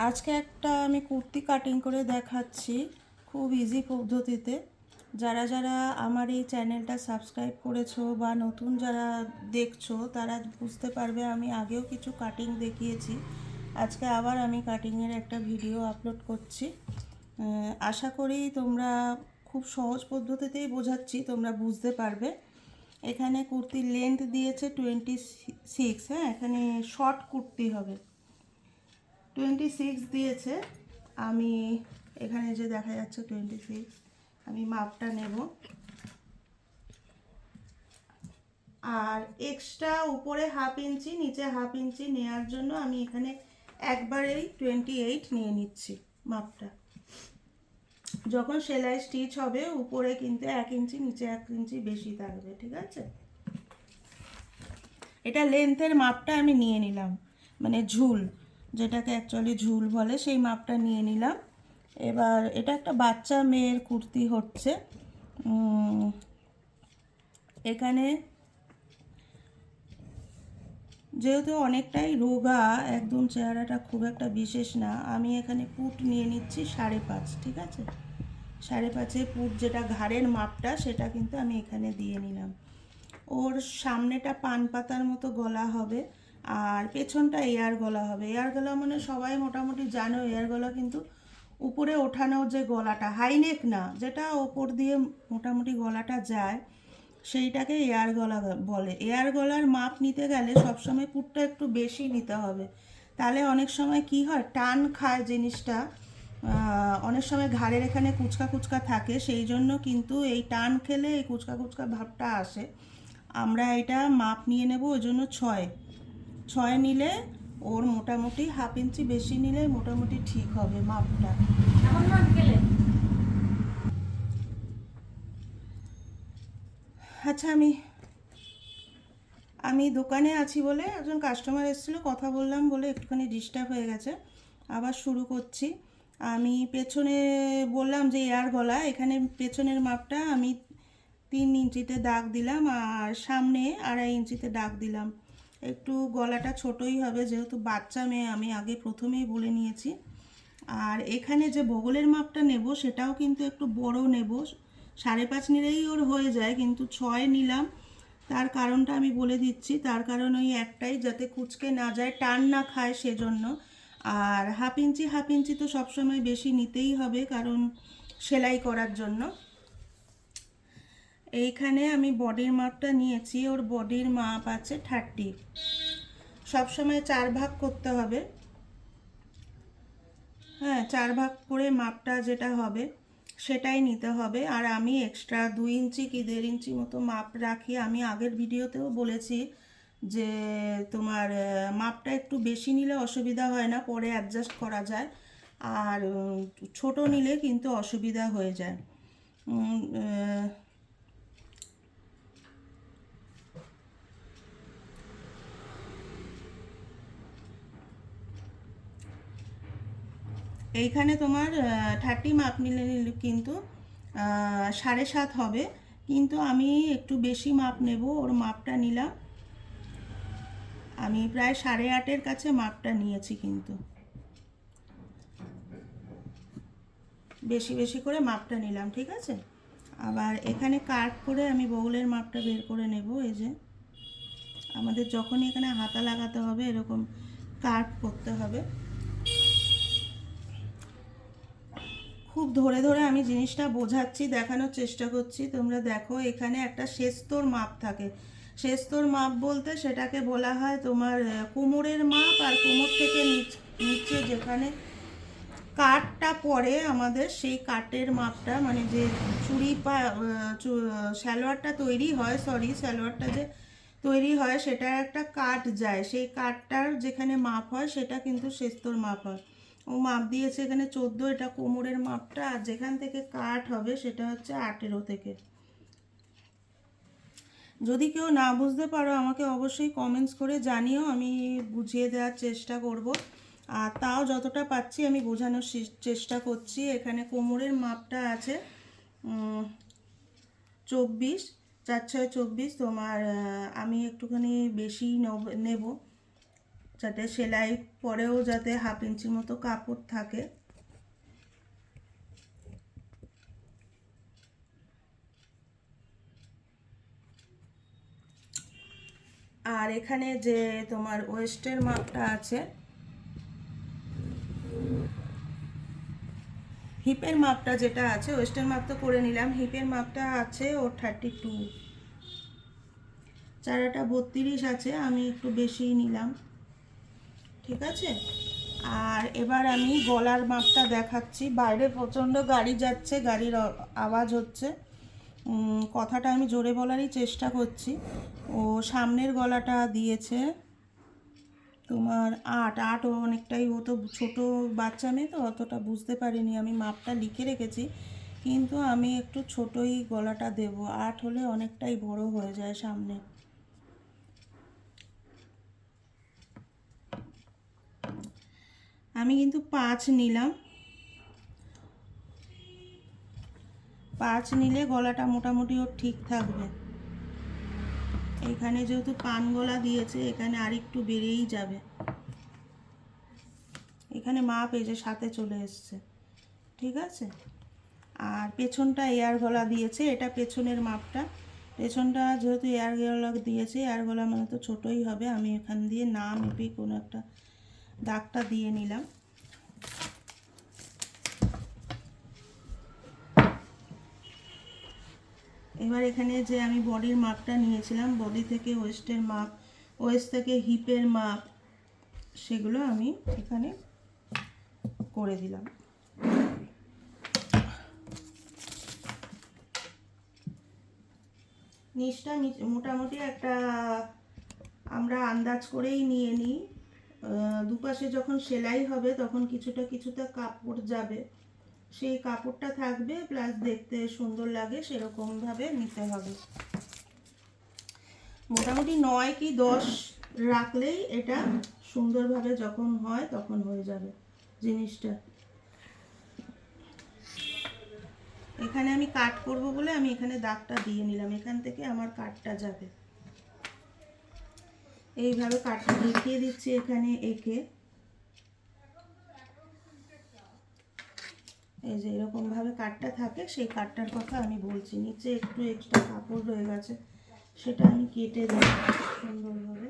আজকে একটা আমি কুর্তি কাটিং করে দেখাচ্ছি খুব ইজি পদ্ধতিতে। যারা যারা আমার এই চ্যানেলটা সাবস্ক্রাইব করেছো বা নতুন যারা দেখছো তারা বুঝতে পারবে আমি আগেও কিছু কাটিং দেখিয়েছি। আজকে আবার আমি কাটিংয়ের একটা ভিডিও আপলোড করছি। আশা করি তোমরা খুব সহজ পদ্ধতিতেই বোঝাচ্ছি, তোমরা বুঝতে পারবে। এখানে কুর্তির লেন্থ দিয়েছে 26। হ্যাঁ, এখানে শর্ট কুর্তি হবে। 26 দিয়েছে। আমি এখানে যে দেখা যাচ্ছে 26, আমি মাপটা নেব। আর এক্সট্রা উপরে হাফ ইঞ্চি নিচে হাফ ইঞ্চি নেওয়ার জন্য আমি এখানে একবারেই 28 নিয়ে নিচ্ছি মাপটা। যখন সেলাই স্টিচ হবে উপরে কিন্তু 1 ইঞ্চি নিচে 1 ইঞ্চি বেশি থাকবে, ঠিক আছে? এটা লেন্থের মাপটা আমি নিয়ে নিলাম, মানে ঝুল, যেটাকে অ্যাকচুয়ালি ঝুল বলে, সেই মাপটা নিয়ে নিলাম। এবার এটা একটা বাচ্চা মেয়ের কুর্তি হচ্ছে। এখানে যেহেতু অনেকটাই রোগা, একদম চেহারাটা খুব একটা বিশেষ না, আমি এখানে পুট নিয়ে নিচ্ছি 5.5, ঠিক আছে? 5.5 পুট, যেটা ঘাড়ের মাপটা সেটা কিন্তু আমি এখানে দিয়ে নিলাম। ওর সামনেটা পান পাতার মতো গলা হবে আর পেছনটা এয়ার গলা হবে। এয়ার গলা মানে সবাই মোটামুটি জানো, এয়ার গলা কিন্তু উপরে ওঠানো যে গলাটা, হাইনেক না, যেটা ওপর দিয়ে মোটামুটি গলাটা যায় সেইটাকে এয়ার গলা বলে। এয়ার গলার মাপ নিতে গেলে সবসময় পুটটা একটু বেশি নিতে হবে, তাহলে অনেক সময় কি হয়, টান খায় জিনিসটা। অনেক সময় ঘাড়ের এখানে কুচকা কুচকা থাকে, সেই জন্য কিন্তু এই টান খেলে এই কুচকা কুচকা ভাবটা আসে। আমরা এটা মাপ নিয়ে নেব, ওই জন্য 6 নিলে ওর মোটামুটি হাফ ইঞ্চি বেশি নিলে মোটামুটি ঠিক হবে মাপটা। আচ্ছা, আমি দোকানে আছি বলে একজন কাস্টমার এসেছিলো, কথা বললাম বলে একটুখানি ডিস্টার্ব হয়ে গেছে। আবার শুরু করছি। আমি পেছনে বললাম যে এয়ার গলা, এখানে পেছনের মাপটা আমি 3 ইঞ্চিতে দাগ দিলাম আর সামনে 2.5 ইঞ্চিতে দাগ দিলাম। একটু গলাটা ছোটই হবে যেহেতু বাচ্চা মেয়ে, আমি আগে প্রথমেই বলে নিয়েছি। আর এখানে যে বগলের মাপটা নেব সেটাও কিন্তু একটু বড় নেব। 5.5 নিলেই ওর হয়ে যায়, কিন্তু 6 নিলাম। তার কারণটা আমি বলে দিচ্ছি, তার কারণ ওই একটাই, যাতে কুচকে না যায়, টান না খায়, সেজন্য। আর হাফ ইঞ্চি তো সবসময় বেশি নিতেই হবে, কারণ সেলাই করার জন্য। এইখানে আমি বডির মাপটা নিয়েছি, ওর বডির মাপ আছে 30। সবসময় 4 ভাগ করতে হবে। হ্যাঁ, 4 ভাগ করে মাপটা যেটা হবে সেটাই নিতে হবে। আর আমি এক্সট্রা 2 ইঞ্চি কি 1.5 ইঞ্চি মতো মাপ রাখি। আমি আগের ভিডিওতেও বলেছি যে তোমার মাপটা একটু বেশি নিলে অসুবিধা হয় না, পরে অ্যাডজাস্ট করা যায়। আর ছোট নিলে কিন্তু অসুবিধা হয়ে যায়। এইখানে তোমার 30 মাপ নিলে কিন্তু 7.5 হবে, কিন্তু আমি একটু বেশি মাপ নেব। ওর মাপটা নিলাম, আমি প্রায় 8.5-এর কাছে মাপটা নিয়েছি, কিন্তু বেশি বেশি করে মাপটা নিলাম, ঠিক আছে? আবার এখানে কাট করে আমি বগলের মাপটা বের করে নেব। এই যে আমাদের যখনই এখানে হাতা লাগাতে হবে এরকম কাট করতে হবে। খুব ধরে ধরে আমি জিনিসটা বোঝাচ্ছি, দেখানোর চেষ্টা করছি, তোমরা দেখো। এখানে একটা শেস্তর মাপ থাকে। শেস্তর মাপ বলতে সেটাকে বলা হয় তোমার কোমরের মাপ, আর কোমর থেকে নিচে যেখানে কাটটা পড়ে আমাদের, সেই কাটের মাপটা, মানে যে চুড়ি পা সালোয়ারটা তৈরি হয়, সালোয়ারটা যে তৈরি হয় সেটা একটা কাট যায়, সেই কাটটার যেখানে মাপ হয় সেটা কিন্তু শেস্তর মাপ হয়। ও মাপ দিয়েছে এখানে 14, এটা কোমরের মাপটা। আর যেখান থেকে কাট হবে সেটা হচ্ছে 18 থেকে। যদি কেউ না বুঝতে পারো আমাকে অবশ্যই কমেন্টস করে জানিও, আমি বুঝিয়ে দেওয়ার চেষ্টা করব। আর তাও যতটা পাচ্ছি আমি বোঝানোর চেষ্টা করছি। এখানে কোমরের মাপটা আছে 24, 4 6 24। তোমার আমি একটুখানি বেশি নেব, যাতে সেলাই পরেও যাতে 1/2 ইঞ্চি মতো কাপড় থাকে। আর এখানে যে তোমার ওয়েস্টের মাপটা আছে, হিপের মাপটা যেটা আছে, ওয়েস্টের মাপ তো করে নিলাম, হিপের মাপটা আছে ওর 32, চারাটা 32 আছে, আমি একটু বেশিই নিলাম, ঠিক আছে। আর এবার আমি গলার মাপটা দেখাচ্ছি। বাইরে প্রচণ্ড গাড়ি যাচ্ছে, গাড়ির আওয়াজ হচ্ছে, কথাটা আমি জোরে বলারই চেষ্টা করছি। ও সামনের গলাটা দিয়েছে তোমার 8, ও অনেকটাই, ও তো ছোটো বাচ্চা মেয়ে তো অতটা বুঝতে পারিনি, আমি মাপটা লিখে রেখেছি, কিন্তু আমি একটু ছোটোই গলাটা দেব, 8 হলে অনেকটাই বড় হয়ে যায় সামনে। আমি কিন্তু 5 নিলাম, 5 নিলে গলাটা মোটামুটি ওর ঠিক থাকবে। এখানে যেহেতু পান গলা দিয়েছে, এখানে আরেকটু বেড়েই যাবে, এখানে মাপ এই যে সাথে চলে এসছে, ঠিক আছে। আর পেছনটা এয়ার গলা দিয়েছে, এটা পেছনের মাপটা, পেছনটা যেহেতু এয়ার গলা দিয়েছে, এয়ার গলা মানে তো ছোটোই হবে, আমি এখান দিয়ে না মেপেই কোনো একটা দাগটা দিয়ে নিলাম। এবার এখানে যে আমি বডির মাপটা নিয়েছিলাম, বডি থেকে ওয়েস্টের মাপ, ওয়েস্ট থেকে হিপের মাপ, সেগুলো আমি এখানে করে দিলাম। নিচটা মোটামুটি একটা আমরা আন্দাজ করেই নিয়ে নিই, দুপাশে যখন সেলাই হবে তখন কিছুটা কিছুটা কাপড় যাবে, সেই কাপড়টা থাকবে, প্লাস দেখতে সুন্দর লাগে সেরকমভাবে নিতে হবে। মোটামুটি 9 কি 10 রাখলেই এটা সুন্দরভাবে যখন হয় তখন হয়ে যাবে জিনিসটা। এখানে আমি কাট করব বলে আমি এখানে দাগটা দিয়ে নিলাম, এখান থেকে আমার কাটটা যাবে, এইভাবে কাটটা দেখিয়ে দিচ্ছি এখানে এঁকে, এই যে এরকমভাবে কাটটা থাকে, সেই কাটটার কথা আমি বলছি। নিচে একটু এক্সট্রা কাপড় রয়ে গেছে, সেটা আমি কেটে দেব সুন্দরভাবে।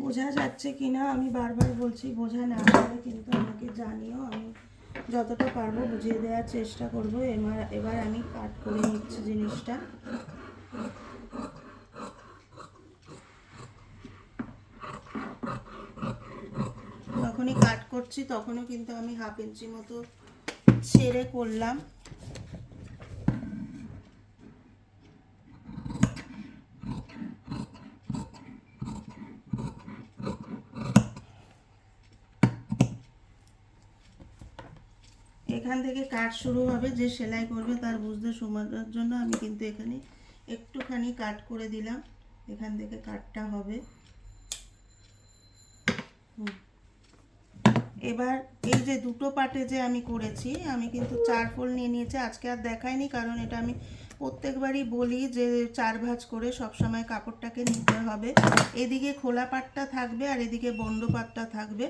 বোঝা যাচ্ছে কি না আমি বারবার বলছি, বোঝা না গেলে কিন্তু আমাকে জানিও, আমি যতটা পারবো বুঝিয়ে দেওয়ার চেষ্টা করব। এবার আমি কাট করে নিচ্ছি জিনিসটা। যখনই কাট করছি তখনও কিন্তু আমি 1/2 ইঞ্চি মতো ছেড়ে করলাম। এখান থেকে কাট শুরু হবে, যে সেলাই করবে তার বুঝতে সুবিধার জন্য আমি কিন্তু এখানে একটুখানি কাট করে দিলাম, এখান থেকে কাটটা হবে। এবার এই যে দুটো পার্টে যে আমি করেছি, আমি কিন্তু 4 ফোল্ড নিয়ে নিয়েছি, আজকে আর দেখাইনি কারণ এটা আমি প্রত্যেকবারই বলি যে 4 ভাঁজ করে সবসময় কাপড়টাকে নিতে হবে। এদিকে খোলা পাটটা থাকবে আর এদিকে বন্ধ পাটটা থাকবে।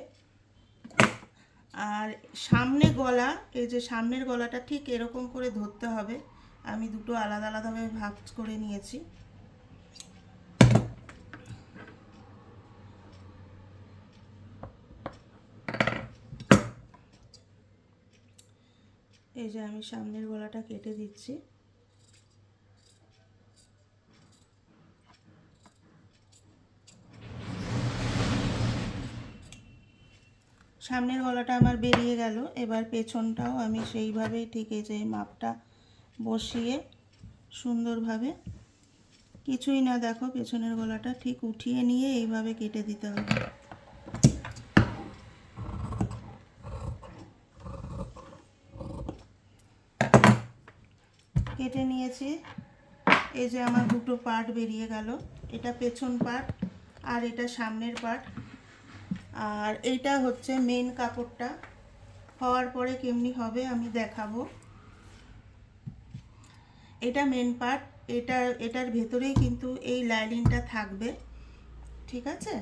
আর সামনে গলা, এই যে সামনের গলাটা ঠিক এরকম করে ধরতে হবে, আমি দুটো আলাদা আলাদাভাবে ভাঁজ করে নিয়েছি। এই যে আমি সামনের গলাটা কেটে দিচ্ছি। সামনের গলাটা আমার বেরিয়ে গেল, এবার পেছনটাও আমি সেইভাবেই ঠিক এই যে মাপটা বসিয়ে সুন্দরভাবে, কিছুই না, দেখো পেছনের গলাটা ঠিক উঠিয়ে নিয়ে এইভাবে কেটে দিতে হবে। কেটে নিয়েছি। এই যে আমার দুটো পার্ট বেরিয়ে গেল, এটা পেছন পার্ট আর এটা সামনের পার্ট। আর এইটা হচ্ছে মেন কাপড়টা, হওয়ার পরে কেমনি হবে আমি দেখাবো। এটা মেন পার্ট, এটার ভেতরেই কিন্তু এই লাইনিংটা থাকবে, ঠিক আছে।